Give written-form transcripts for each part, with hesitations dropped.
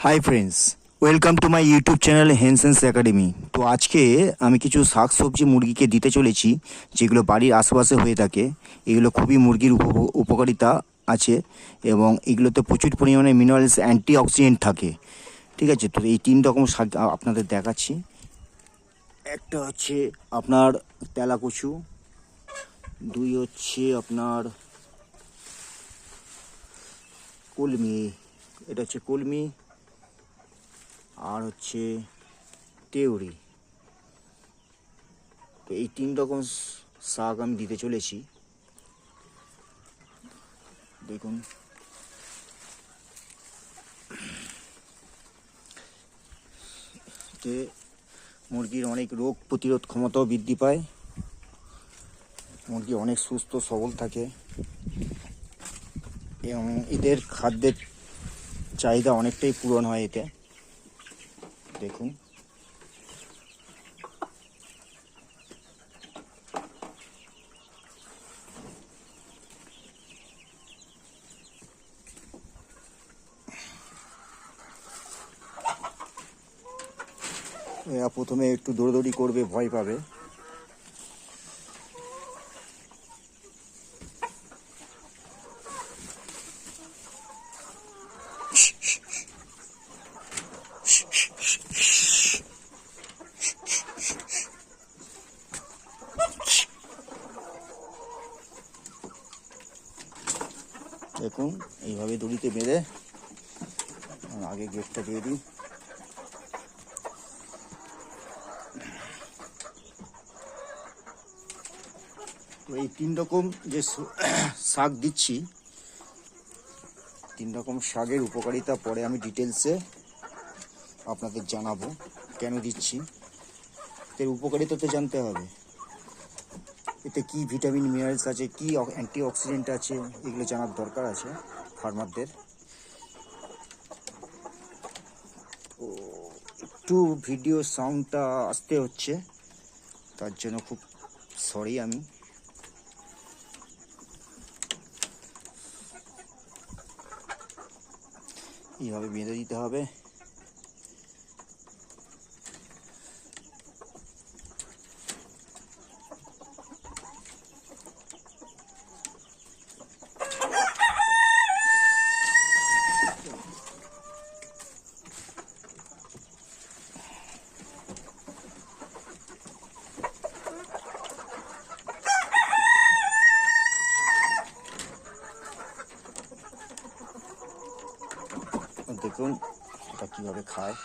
High friends, welcome to my YouTube channel হেনসেন্স academy. তো আজকে আমি কিছু শাক সবজি মুরগিকে দিতে চলেছি, যেগুলো বাড়ির আশেপাশে হয়ে থাকে। এগুলো খুবই মুরগির উপকারিতা আছে এবং এগুলোতে প্রচুর পরিমাণে মিনারেলস অ্যান্টি অক্সিডেন্ট থাকে। ঠিক আছে, তো এই 3 রকম শাক আপনাদের দেখাচ্ছি। একটা হচ্ছে আপনার তেলাকুচু, 2 হচ্ছে আপনার কলমি, এটা হচ্ছে কলমি, আর হচ্ছে তেওড়ি। তো এই 3 রকম শাক আমি দিতে চলেছি। দেখুন, এতে মুরগির অনেক রোগ প্রতিরোধ ক্ষমতাও বৃদ্ধি পায়, মুরগি অনেক সুস্থ সবল থাকে এবং এদের খাদ্যের চাহিদা অনেকটাই পূরণ হয় এতে। দেখুন, এরা প্রথমে একটু দৌড়দৌড়ি করবে, ভয় পাবে। দেখুন, এইভাবে দড়িতে বেঁধে আগে গেটটা দিয়ে দিই। তো এই 3 রকম যে শাক দিচ্ছি, 3 রকম শাকের উপকারিতা পরে আমি ডিটেলসে আপনাদের জানাবো কেন দিচ্ছি। এর উপকারিতা তো জানতে হবে, এতে কি ভিটামিন মিনারেলস আছে, কি অ্যান্টি অক্সিডেন্ট আছে, এগুলো জানার দরকার আছে ফার্মারদের। তো একটু ভিডিও সাউন্ডটা আসতে হচ্ছে, তার জন্য খুব সরি আমি। এইভাবে বেঁধে দিতে হবে। দেখুন এটা কীভাবে খায়।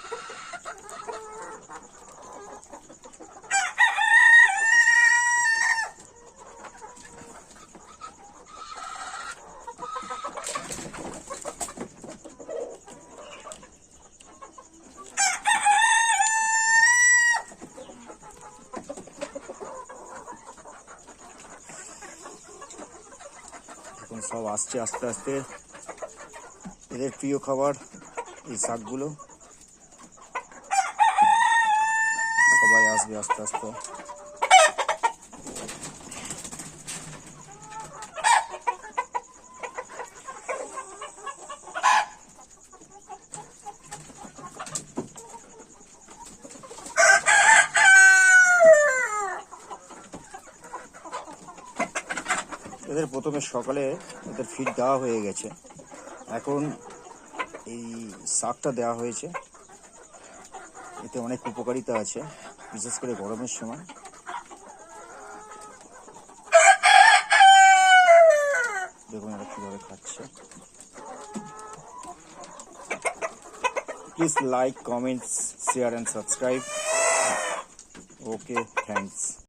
এখন সব আসছে আস্তে আস্তে, এদের প্রিয় খাবার এই শাকগুলো। সবাই আসবে আস্তে আস্তে। এদের প্রথমে সকালে এদের ফিড দেওয়া হয়ে গেছে, এখন এই শাকটা দেওয়া হয়েছে। এতে অনেক উপকারিতা আছে, বিশেষ করে গরমের সময়। দেখুন এরা কীভাবে খাচ্ছে। Please like, comments, share and subscribe. Okay, thanks.